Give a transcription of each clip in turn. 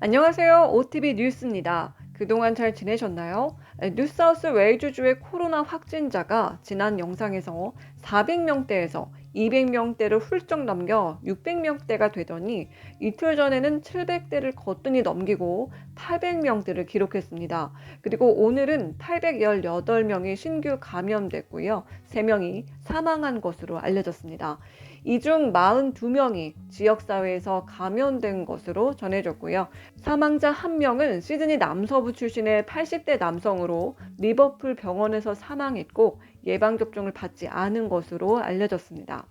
안녕하세요. OTV 뉴스입니다. 그동안 잘 지내셨나요? 뉴사우스 웨일즈주의 코로나 확진자가 지난 영상에서 400명대에서 200명대를 훌쩍 넘겨 600명대가 되더니 이틀 전에는 700대를 거뜬히 넘기고 800명대를 기록했습니다. 그리고 오늘은 818명이 신규 감염됐고요. 3명이 사망한 것으로 알려졌습니다. 이 중 42명이 지역사회에서 감염된 것으로 전해졌고요. 사망자 1명은 시드니 남서부 출신의 80대 남성으로 리버풀 병원에서 사망했고 예방접종을 받지 않은 것으로 알려졌습니다.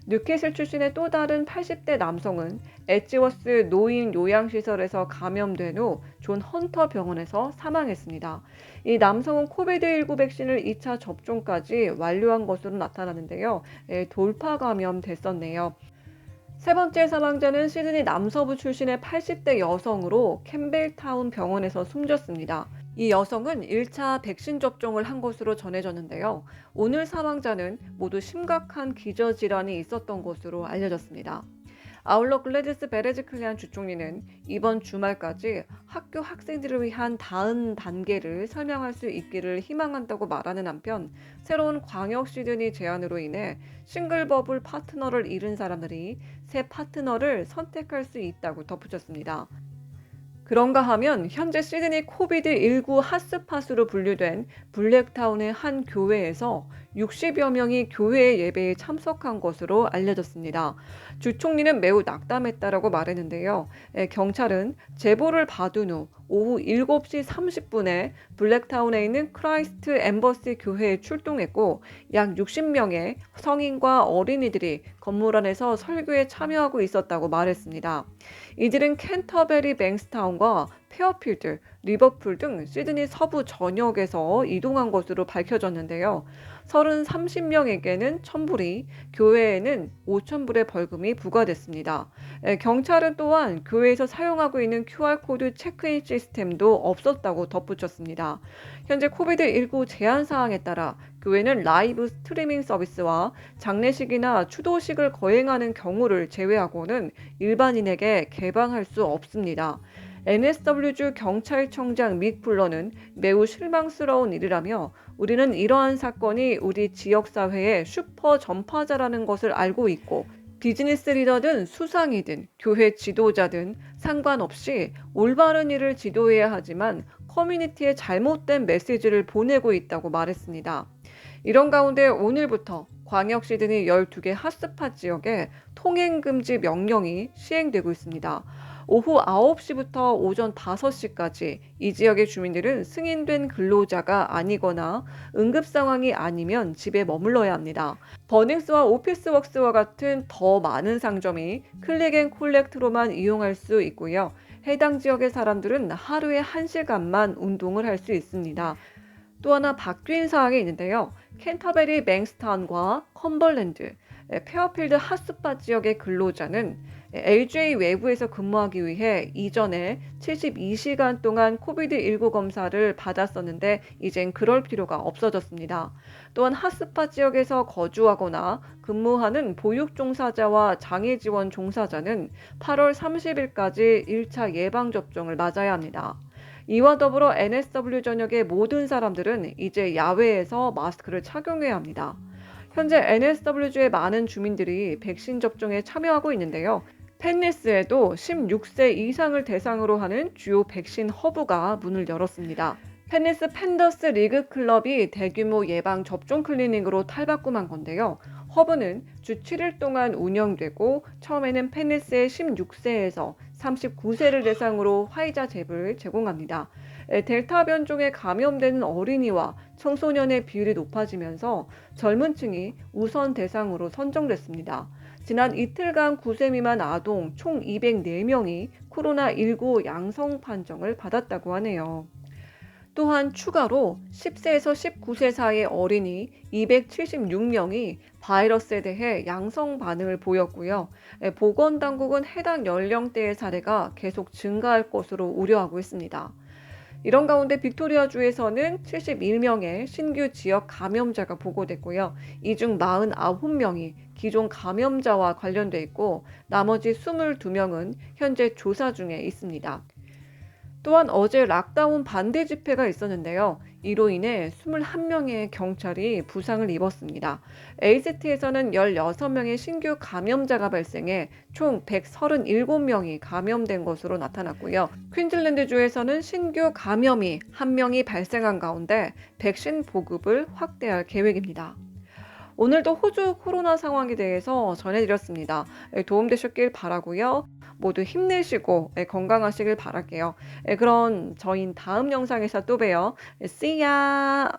뉴캐슬 출신의 또 다른 80대 남성은 엣지워스 노인 요양시설에서 감염된 후 존 헌터 병원에서 사망했습니다. 이 남성은 코비드19 백신을 2차 접종까지 완료한 것으로 나타나는데요. 돌파 감염됐었네요. 세 번째 사망자는 시드니 남서부 출신의 80대 여성으로 캠벨타운 병원에서 숨졌습니다. 이 여성은 1차 백신 접종을 한 것으로 전해졌는데요. 오늘 사망자는 모두 심각한 기저질환이 있었던 것으로 알려졌습니다. 아울러 글래디스 베레즈클리안 주총리는 이번 주말까지 학교 학생들을 위한 다음 단계를 설명할 수 있기를 희망한다고 말하는 한편 새로운 광역 시드니 제안으로 인해 싱글버블 파트너를 잃은 사람들이 새 파트너를 선택할 수 있다고 덧붙였습니다. 그런가 하면 현재 시드니 코비드19 핫스팟으로 분류된 블랙타운의 한 교회에서 60여 명이 교회 예배에 참석한 것으로 알려졌습니다. 주 총리는 매우 낙담했다라고 말했는데요. 경찰은 제보를 받은 후 오후 7시 30분에 블랙타운에 있는 크라이스트 엠버시 교회에 출동했고 약 60명의 성인과 어린이들이 건물 안에서 설교에 참여하고 있었다고 말했습니다. 이들은 캔터베리 뱅스타운과 페어필드, 리버풀 등 시드니 서부 전역에서 이동한 것으로 밝혀졌는데요. 30명에게는 1,000불이, 교회에는 5,000불의 벌금이 부과됐습니다. 경찰은 또한 교회에서 사용하고 있는 QR코드 체크인 시스템도 없었다고 덧붙였습니다. 현재 코비드19 제한 사항에 따라 교회는 라이브 스트리밍 서비스와 장례식이나 추도식을 거행하는 경우를 제외하고는 일반인에게 개방할 수 없습니다. NSW주 경찰청장 믹 풀러는 매우 실망스러운 일이라며 우리는 이러한 사건이 우리 지역사회의 슈퍼 전파자라는 것을 알고 있고 비즈니스 리더든 수상이든 교회 지도자든 상관없이 올바른 일을 지도해야 하지만 커뮤니티에 잘못된 메시지를 보내고 있다고 말했습니다. 이런 가운데 오늘부터 광역 시드니 12개 핫스팟 지역에 통행금지 명령이 시행되고 있습니다. 오후 9시부터 오전 5시까지 이 지역의 주민들은 승인된 근로자가 아니거나 응급 상황이 아니면 집에 머물러야 합니다. 버닝스와 오피스웍스와 같은 더 많은 상점이 클릭 앤 콜렉트로만 이용할 수 있고요. 해당 지역의 사람들은 하루에 1시간만 운동을 할 수 있습니다. 또 하나 바뀐 사항이 있는데요. 캔터베리 뱅스타운과 컴벌랜드, 페어필드 핫스팟 지역의 근로자는 LJ 외부에서 근무하기 위해 이전에 72시간 동안 코비드19 검사를 받았었는데 이젠 그럴 필요가 없어졌습니다. 또한 핫스팟 지역에서 거주하거나 근무하는 보육 종사자와 장애 지원 종사자는 8월 30일까지 1차 예방접종을 맞아야 합니다. 이와 더불어 NSW 전역의 모든 사람들은 이제 야외에서 마스크를 착용해야 합니다. 현재 NSW주의 많은 주민들이 백신 접종에 참여하고 있는데요. 펜리스에도 16세 이상을 대상으로 하는 주요 백신 허브가 문을 열었습니다. 펜리스 팬더스 리그 클럽이 대규모 예방 접종 클리닉으로 탈바꿈한 건데요. 허브는 주 7일 동안 운영되고 처음에는 펜리스의 16세에서 39세를 대상으로 화이자 잽을 제공합니다. 델타 변종에 감염되는 어린이와 청소년의 비율이 높아지면서 젊은 층이 우선 대상으로 선정됐습니다. 지난 이틀간 9세 미만 아동 총 204명이 코로나19 양성 판정을 받았다고 하네요. 또한 추가로 10세에서 19세 사이의 어린이 276명이 바이러스에 대해 양성 반응을 보였고요. 보건당국은 해당 연령대의 사례가 계속 증가할 것으로 우려하고 있습니다. 이런 가운데 빅토리아주에서는 71명의 신규 지역 감염자가 보고됐고요. 이 중 49명이 기존 감염자와 관련돼 있고 나머지 22명은 현재 조사 중에 있습니다. 또한 어제 락다운 반대 집회가 있었는데요. 이로 인해 21명의 경찰이 부상을 입었습니다. AZ에서는 16명의 신규 감염자가 발생해 총 137명이 감염된 것으로 나타났고요. 퀸즐랜드주에서는 신규 감염이 1명이 발생한 가운데 백신 보급을 확대할 계획입니다. 오늘도 호주 코로나 상황에 대해서 전해드렸습니다. 도움되셨길 바라고요. 모두 힘내시고 건강하시길 바랄게요. 그럼 저희 다음 영상에서 또 봬요. See ya!